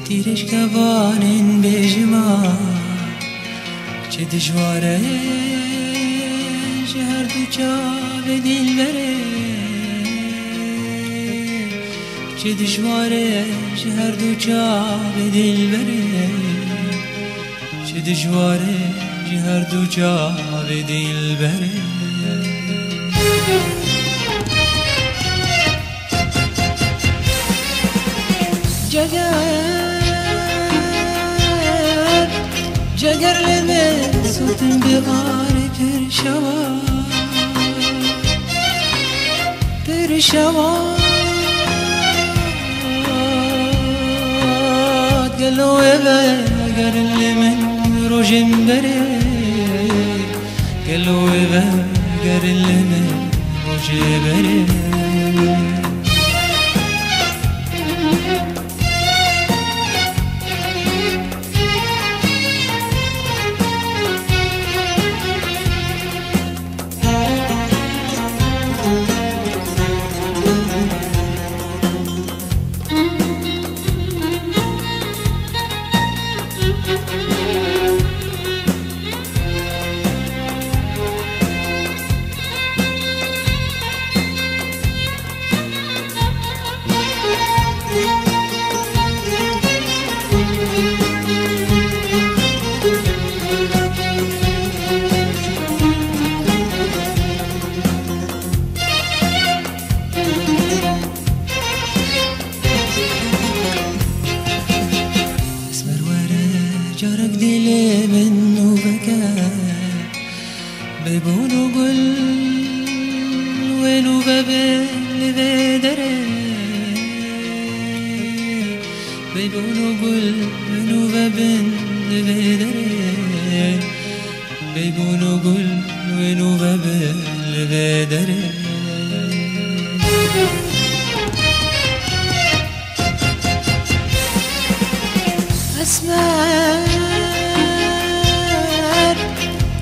تیرش کوانین بجما چه دشواره هر دو چاو دل بره چه دشواره هر دو چاو دل بره چه دشواره هر دو چاو دل بره جگر لمه سوتن بغار پر شواد قلوه بگر لمن روشن بره قلوه بگر لمن روشن بره جارك دلي منو بكى بيبونو قل وينو بابل بدري بيبونو قل وينو بابل بدري بيبونو قل وينو بابل بدري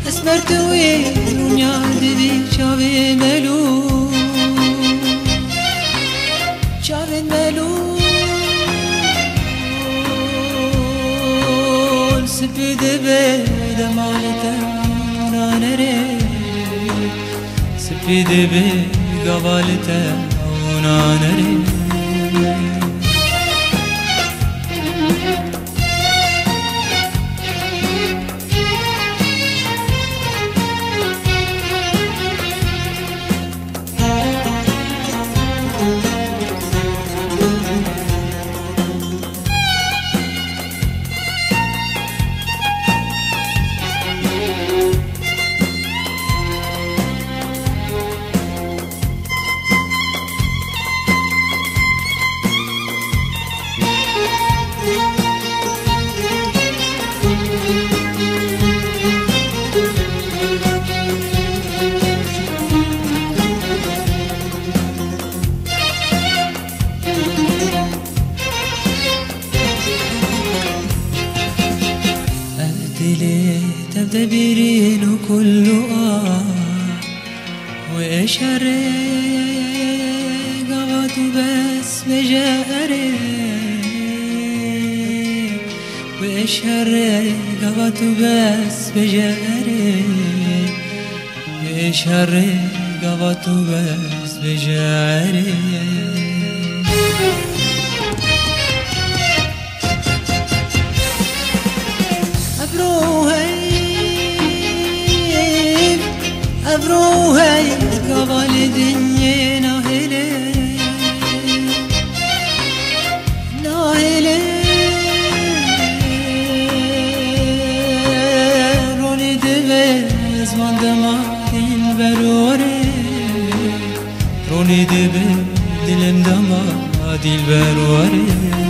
أسمر طويل ونيادي دي شاوي ملول سبيد بيدا مالتا ونانري سبيد بيدا مالتا ونانري تبدأ بيرين وكله وإيش الرقابات وبس بجاري وإيش الرقابات وبس بجاري وإيش الرقابات وبس بجاري أبروهاي قبل الدنيا ناهلة روني دبز من دما دلبروري روني دبز دلم دما دلبروري